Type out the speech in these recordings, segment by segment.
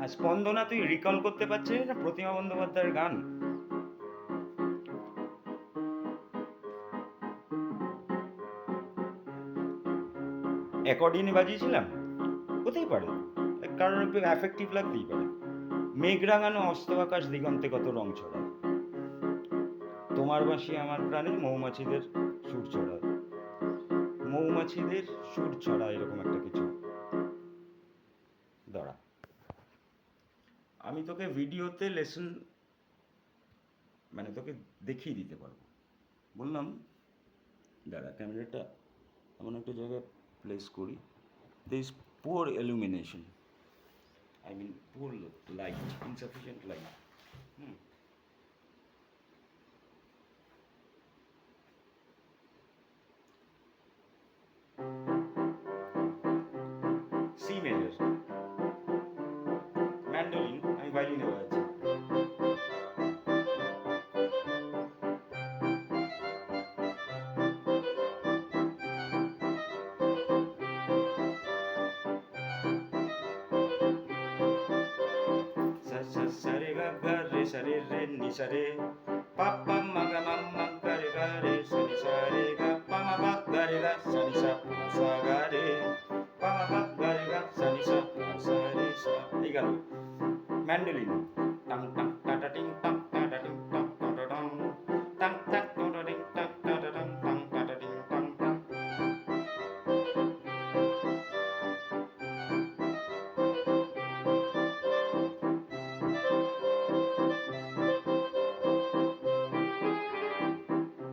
আর স্পন্দনা তুই রিকল করতে পারছিস না প্রতিমা বন্দ্যোপাধ্যায়ের গান? অ্যাকর্ডিয়নে বাজিয়েছিলাম, হতেই পারে, কারোর একটু অ্যাফেক্টিভ লাগতেই পারে। মেঘ রাঙানো অস্ত আকাশ দিগন্তে কত রং ছড়ায়, তোমার বাঁশি আমার প্রাণে মৌমাছিদের সুর ছড়ায়, মৌমাছিদের সুর ছড়ায়, এরকম একটা কিছু। দাঁড়া, আমি তোকে ভিডিওতে লেসন মানে তোকে দেখিয়ে দিতে পারবো, বললাম। দাঁড়া, ক্যামেরাটা এমন একটা জায়গায় প্লেস করি, there is poor illumination, I mean poor light, insufficient light. C major, mandolin, আমি ভায়োলিনে বাজাচ্ছি। সা সা সা রে গা গা রে সা রে রে নি সা রে পা পা মা গা গা রে সা নি সা রে গা পা মা পা গা রে গা সা নি সা পা সা গা রে পা মা পা গা রে গা সা নি সা পা সা রে সা। এই গেল ম্যান্ডোলিন। টাং টাং টা টা টিং টাং টা টা টিং টাং টা টা টাং টাং টাং টা টা টিং টাং টা টা টাং টাং টা টা টিং টাং টাং।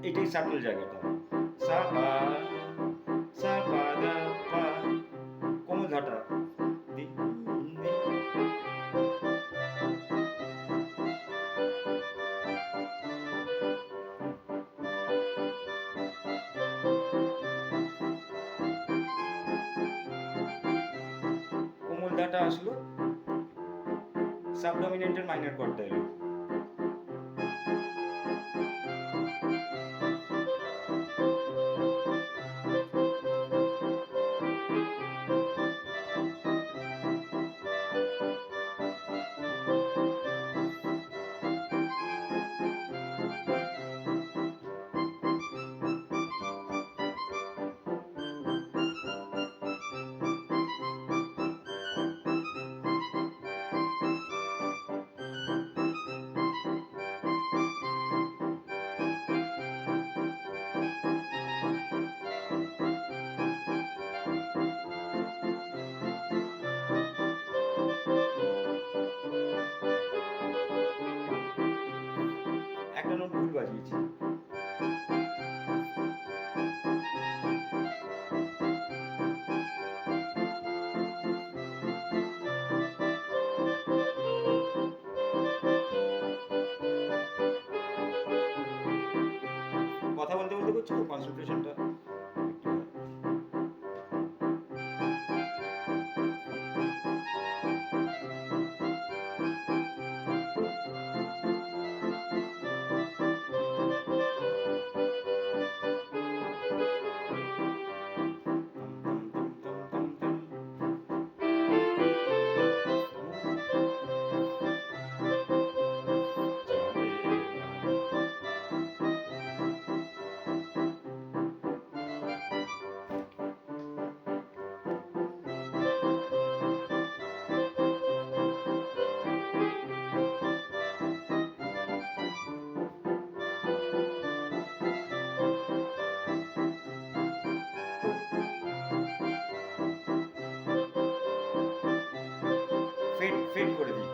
এটাই সাটল জায়গাটা। সা পা সা পা দা পা, কোমল ধাটা দি দি। কোমল ধাটা আসলো, সাবডমিনেন্টের মাইনর কর্ডটা এলো। একটা নোট ভুল বাজিয়েছি। কথা বলতে বলতে করছি তো, কনসেন্ট্রেশনটা একটু। ফেড ফেড করে দিই।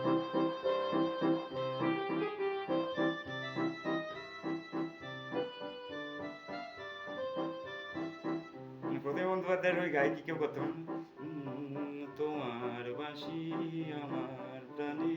প্রতিমা বন্দ্যোপাধ্যায়ের ওই গায়কি কেউ করতে পারে না। তোমার বাঁশি আমার প্রাণে